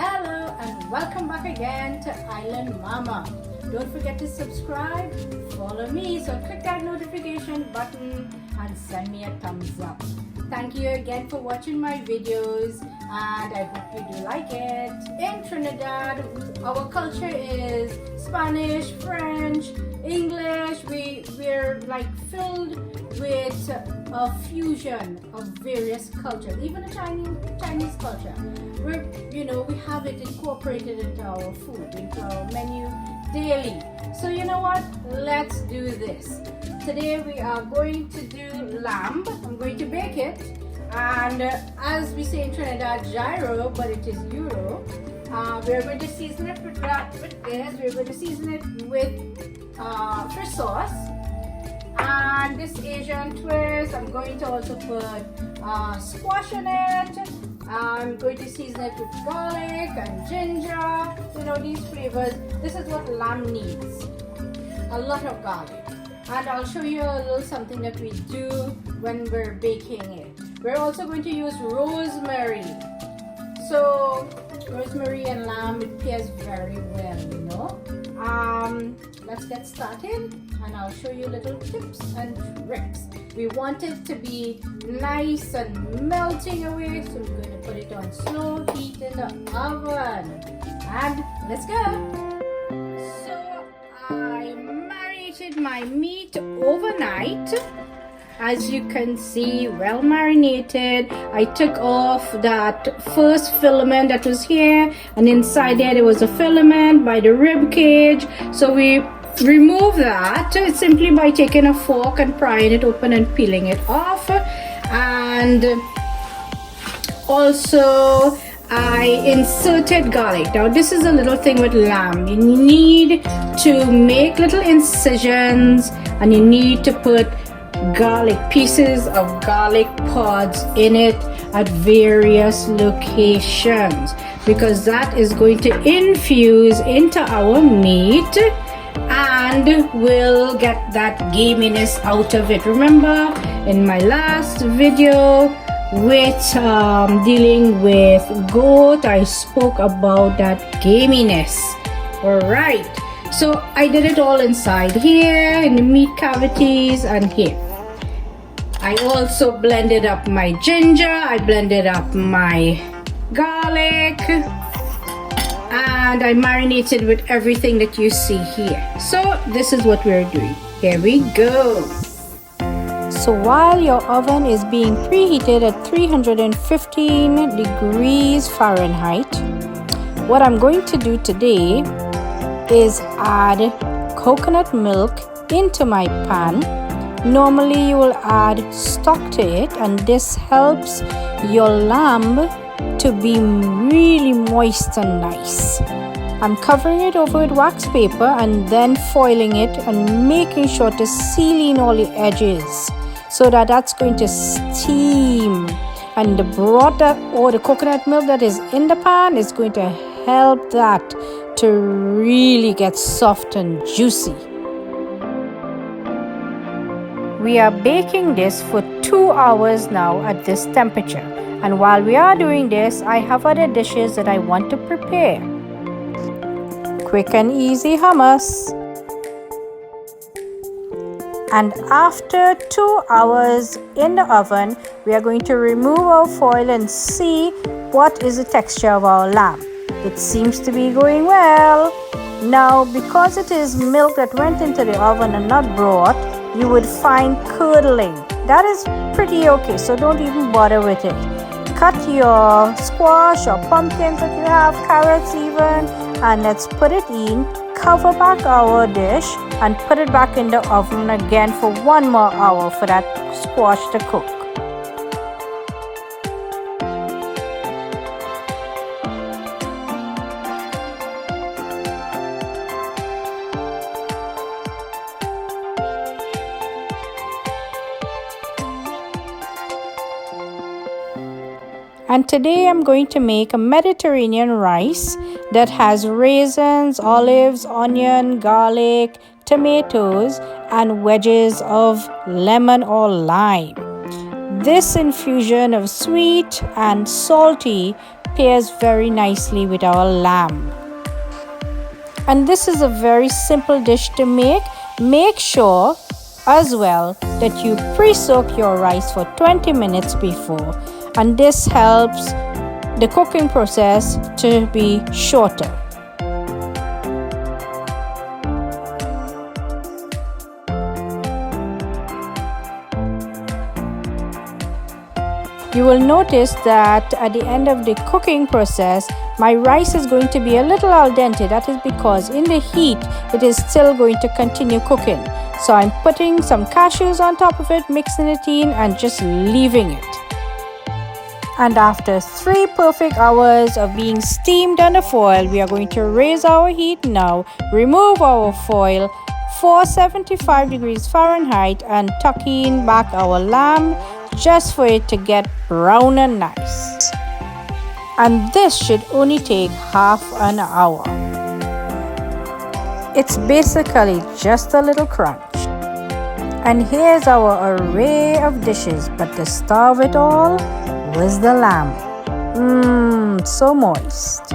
Hello and welcome back again to Island Mama. Don't forget to subscribe, follow me, so click that notification button and send me a thumbs up. Thank you again for watching my videos and I hope you do like it. In Trinidad, our culture is Spanish, French, English. We're like filled with a fusion of various cultures, even a Chinese culture. We have it incorporated into our food, into our menu daily. So you know what? Let's do this. Today we are going to do lamb. I'm going to bake it, and as we say in Trinidad, gyro, but it is Euro. We're going to season it with this. We're going to season it with fish sauce. And this Asian twist, I'm going to also put squash in it. I'm going to season it with garlic and ginger. You know, these flavors. This is what lamb needs. A lot of garlic. And I'll show you a little something that we do when we're baking it. We're also going to use rosemary. So, rosemary and lamb, it pairs very well, you know. Let's get started and I'll show you little tips and tricks. We want it to be nice and melting away, so we're going to put it on slow heat in the oven. And let's go. So I marinated my meat overnight. As you can see, well marinated. I took off that first filament that was here, and inside there was a filament by the rib cage. So we remove that simply by taking a fork and prying it open and peeling it off. And also I inserted garlic. Now this is a little thing with lamb. You need to make little incisions and you need to put pieces of garlic pods in it at various locations, because that is going to infuse into our meat and will get that gaminess out of it. Remember in my last video with dealing with goat, I spoke about that gaminess. Alright, so I did it all inside here in the meat cavities and here. I also blended up my ginger, I blended up my garlic, and I marinated with everything that you see here. So this is what we're doing. Here we go. So while your oven is being preheated at 315 degrees Fahrenheit, what I'm going to do today is add coconut milk into my pan. Normally you will add stock to it, and this helps your lamb to be really moist and nice. I'm covering it over with wax paper and then foiling it and making sure to seal in all the edges so that that's going to steam, and the broth or the coconut milk that is in the pan is going to help that to really get soft and juicy. We are baking this for 2 hours now at this temperature, and while we are doing this, I have other dishes that I want to prepare. Quick and easy hummus. And after 2 hours in the oven, we are going to remove our foil and see what is the texture of our lamb. It seems to be going well. Now, because it is milk that went into the oven and not broth, you would find curdling. That is pretty okay, so don't even bother with it. Cut your squash or pumpkins that you have, carrots even, and let's put it in. Cover back our dish and put it back in the oven again for 1 more hour for that squash to cook. And today I'm going to make a Mediterranean rice that has raisins, olives, onion, garlic, tomatoes, and wedges of lemon or lime. This infusion of sweet and salty pairs very nicely with our lamb. And this is a very simple dish to make. Make sure as well that you pre-soak your rice for 20 minutes before, and this helps the cooking process to be shorter. You will notice that at the end of the cooking process, my rice is going to be a little al dente. That is because in the heat, it is still going to continue cooking. So I'm putting some cashews on top of it, mixing it in and just leaving it. And after 3 perfect hours of being steamed under foil, we are going to raise our heat now, remove our foil, 475 degrees Fahrenheit, and tuck in back our lamb just for it to get brown and nice. And this should only take half an hour. It's basically just a little crunch. And here's our array of dishes, but the star of it all was the lamb. So moist.